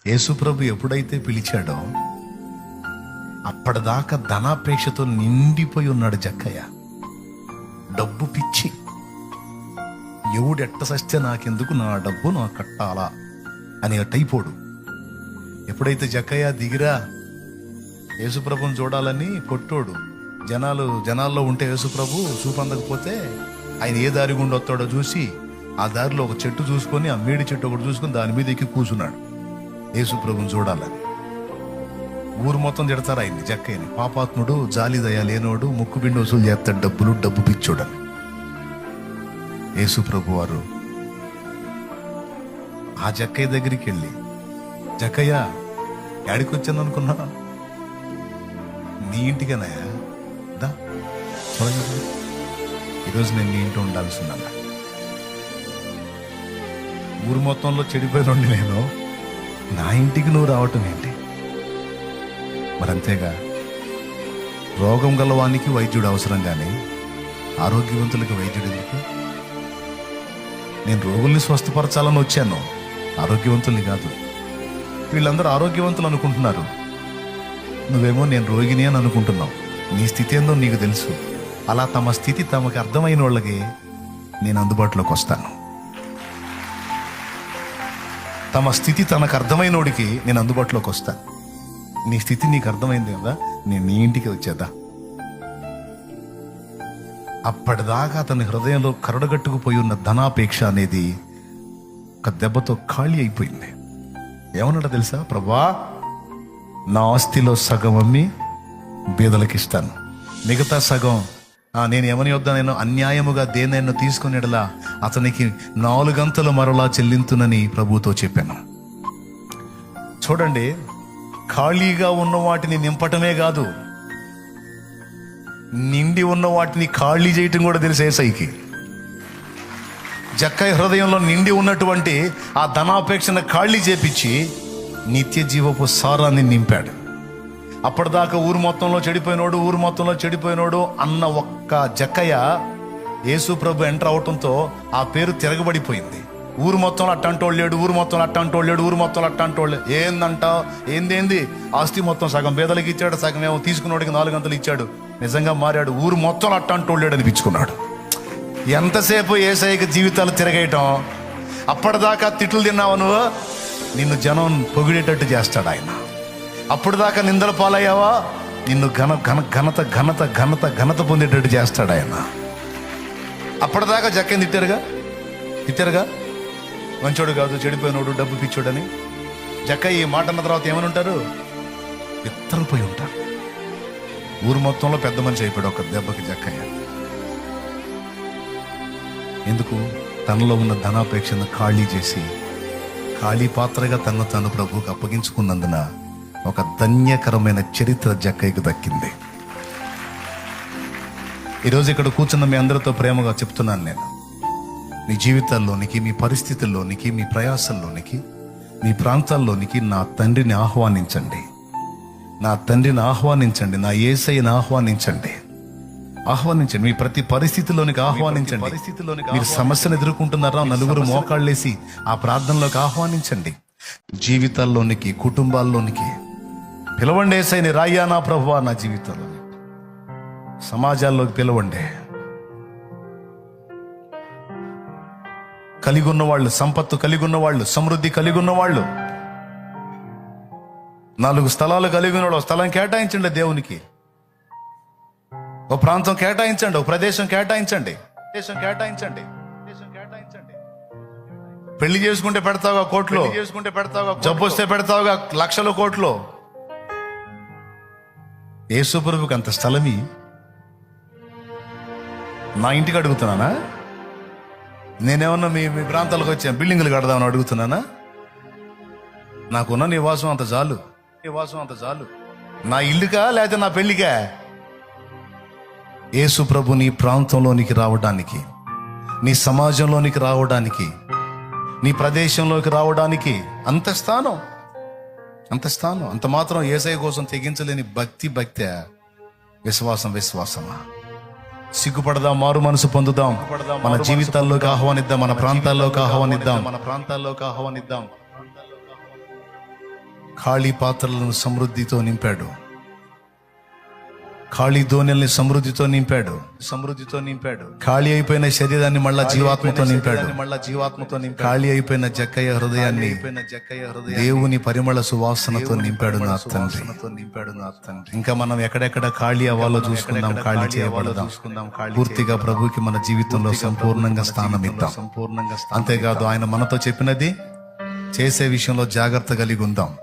యేసుప్రభు ఎప్పుడైతే పిలిచాడో అప్పటిదాకా ధనాపేక్షతో నిండిపోయి ఉన్నాడు జక్కయ్య. డబ్బు పిచ్చి, ఎవడెట్ట సస్తే నాకెందుకు, నా డబ్బు నా కట్టాలా అని టైపోడు. ఎప్పుడైతే జక్కయ్య దిగిరా యేసుప్రభుని చూడాలని కొట్టోడు, జనాల్లో ఉంటే యేసుప్రభు చూపందకపోతే ఆయన ఏ దారి గుండా వస్తాడో చూసి ఆ దారిలో ఒక చెట్టు చూసుకొని, ఆ మేడి చెట్టు ఒకటి చూసుకొని దాని మీద ఎక్కి కూర్చున్నాడు యేసుప్రభుని చూడాలని. ఊరు మొత్తం తిడతారు ఆయన్ని, జక్కయ్యని, పాపాత్ముడు, జాలి దయ లేనోడు, ముక్కు పిండి వసూలు చేస్తాడు, డబ్బు పిచ్చోడని. యేసుప్రభు వారు ఆ జక్కయ్య దగ్గరికి వెళ్ళి, జక్కయ్య ఎక్కడికి వచ్చాను అనుకున్నా, నీ ఇంటికేనాయా, దా చూడండి, ఈరోజు నేను నీ ఇంట్లో ఉండాల్సిందన్నా. ఊరు మొత్తంలో చెడిపోయినండి నేను, నా ఇంటికి నువ్వు రావటం ఏంటి? మరంతేగా, రోగం గలవానికి వైద్యుడు అవసరం కానీ ఆరోగ్యవంతులకి వైద్యుడు ఎందుకు? నేను రోగుల్ని స్వస్థపరచాలని వచ్చాను, ఆరోగ్యవంతుల్ని కాదు. వీళ్ళందరూ ఆరోగ్యవంతులు అనుకుంటున్నారు, నువ్వేమో నేను రోగిని అని అనుకుంటున్నావు. నీ స్థితి ఏందో నీకు తెలుసు. అలా తమ స్థితి తమకు అర్థమైన వాళ్ళకి నేను అందుబాటులోకి వస్తాను. తమ స్థితి తనకు అర్థమైనోడికి నేను అందుబాటులోకి వస్తాను. నీ స్థితి నీకు అర్థమైంది కదా, నేను నీ ఇంటికి వచ్చేదా. అప్పటిదాకా అతని హృదయంలో కరడగట్టుకుపోయి ఉన్న ధనాపేక్ష అనేది ఒక దెబ్బతో ఖాళీ అయిపోయింది. ఏమన్నాడో తెలుసా? ప్రభా, నా ఆస్తిలో సగం అమ్మి బీదలకు ఇస్తాను, మిగతా సగం నేను ఎవని వద్ద నేను అన్యాయముగా దేనైనా తీసుకునేలా అతనికి 4 గంటలు మరలా చెల్లింతునని ప్రభుతో చెప్పాను. చూడండి, ఖాళీగా ఉన్న వాటిని నింపటమే కాదు, నిండి ఉన్న వాటిని ఖాళీ చేయటం కూడా తెలుసు యేసయ్యకి. జక్కయ్య హృదయంలో నిండి ఉన్నటువంటి ఆ ధనాపేక్షను ఖాళీ చేపించి నిత్య జీవపు సారాన్ని నింపాడు. అప్పటిదాకా ఊరు మొత్తంలో చెడిపోయినోడు అన్న ఒక్క జక్కయ్య యేసు ప్రభు ఎంటర్ అవటంతో ఆ పేరు తిరగబడిపోయింది. ఊరు మొత్తంలో అట్టంటోళ్ళు లేడు. ఏందంటావు, ఏంది ఆస్తి మొత్తం సగం పేదలకు ఇచ్చాడు, సగం ఏమో తీసుకున్నోడికి 4 గంటలు ఇచ్చాడు. నిజంగా మారాడు, ఊరు మొత్తం అట్టంటోళ్ళు లేడు అనిపించుకున్నాడు. ఎంతసేపు యేసయ్యకి జీవితాలు తిరగేయటం. అప్పటిదాకా తిట్లు తిన్నావు నువ్వు, నిన్ను జనం పొగిడేటట్టు చేస్తాడు ఆయన. అప్పుడు దాకా నిందల పాలయ్యావా, నిన్ను ఘనత పొందేటట్టు చేస్తాడు ఆయన. అప్పటిదాకా జక్కని తిట్టారుగా, మంచోడు కాదు, చెడిపోయినోడు, డబ్బు పిచ్చోడని. జక్కయ్య ఈ మాట అన్న తర్వాత ఏమని ఉంటారు? బిత్తరపోయి ఉంటారు. ఊరు మొత్తంలో పెద్ద మనిషి అయిపోయాడు ఒక దెబ్బకి జక్కయ్య. ఎందుకు? తనలో ఉన్న ధనాపేక్షను ఖాళీ చేసి, ఖాళీ పాత్రగా తను ప్రభువుకు అప్పగించుకున్నందున ఒక ధన్యకరమైన చరిత్ర జక్కయ్యకు దక్కింది. ఈరోజు ఇక్కడ కూర్చున్న మీ అందరితో ప్రేమగా చెప్తున్నాను నేను, మీ జీవితాల్లోనికి, మీ పరిస్థితుల్లోనికి, మీ ప్రయాసల్లోనికి, మీ ప్రాంతాల్లోనికి నా తండ్రిని ఆహ్వానించండి. నా యేసయ్యని ఆహ్వానించండి. మీ ప్రతి పరిస్థితిలోనికి ఆహ్వానించండి. మీరు సమస్యను ఎదుర్కొంటున్నారా, నలుగురు మోకాళ్ళేసి ఆ ప్రార్థనలోకి ఆహ్వానించండి. జీవితాల్లోనికి, కుటుంబాల్లోనికి పిలవండి. యేసయ్యని, రాయ్యా నా ప్రభువా నా జీవితంలో. సమాజాల్లోకి పిలవండి. కలిగి ఉన్నవాళ్ళు, సంపత్తు కలిగి ఉన్నవాళ్ళు, సమృద్ధి కలిగి ఉన్నవాళ్ళు, 4 స్థలాలు కలిగి ఉన్నవాళ్ళు, స్థలం కేటాయించండి దేవునికి. ఒక ప్రాంతం కేటాయించండి, ఒక ప్రదేశం కేటాయించండి. పెళ్లి చేసుకుంటే పెడతావుగా కోట్లు, జబ్బు వస్తే పెడతావుగా లక్షల కోట్లు. యేసు ప్రభువుకి అంత స్థలమి నా ఇంటికి అడుగుతున్నానా? నేనేమన్నా మీ ప్రాంతాలకు వచ్చాను బిల్డింగులు కడదామని అడుగుతున్నానా? నాకున్న నివాసం అంత చాలు. నా ఇల్లుకా లేకపోతే నా పెళ్లికా? యేసు ప్రభు నీ ప్రాంతంలోనికి రావడానికి, నీ సమాజంలోనికి రావడానికి, నీ ప్రదేశంలోకి రావడానికి అంత స్థానం. అంత మాత్రం యేసయ్య కోసం తెగించలేని భక్తి, విశ్వాసమా? సిగ్గుపడదాం, మారు మనసు పొందుదాం, మన జీవితాల్లోకి ఆహ్వానిద్దాం, మన ప్రాంతాల్లోకి ఆహ్వానిద్దాం. ఖాళీ పాత్రలను సమృద్ధితో నింపాడు. ఖాళీ దోణెల్ని సమృద్ధితో నింపాడు. ఖాళీ అయిపోయిన శరీరాన్ని మళ్ళా జీవాత్మతో నింపాడు. ఖాళీ అయిపోయిన జక్కయ్య హృదయాన్ని దేవుని పరిమళ సువాసనతో నింపాడు నా తండ్రి. ఇంకా మనం ఎక్కడెక్కడ ఖాళీ అవ్వాలో చూసుకుందాం, ఖాళీ చేయబడదాం. పూర్తిగా ప్రభుకి మన జీవితంలో సంపూర్ణంగా స్థానం ఇద్దాం. అంతేకాదు ఆయన మనతో చెప్పినది చేసే విషయంలో జాగ్రత్త కలిగి ఉందాం.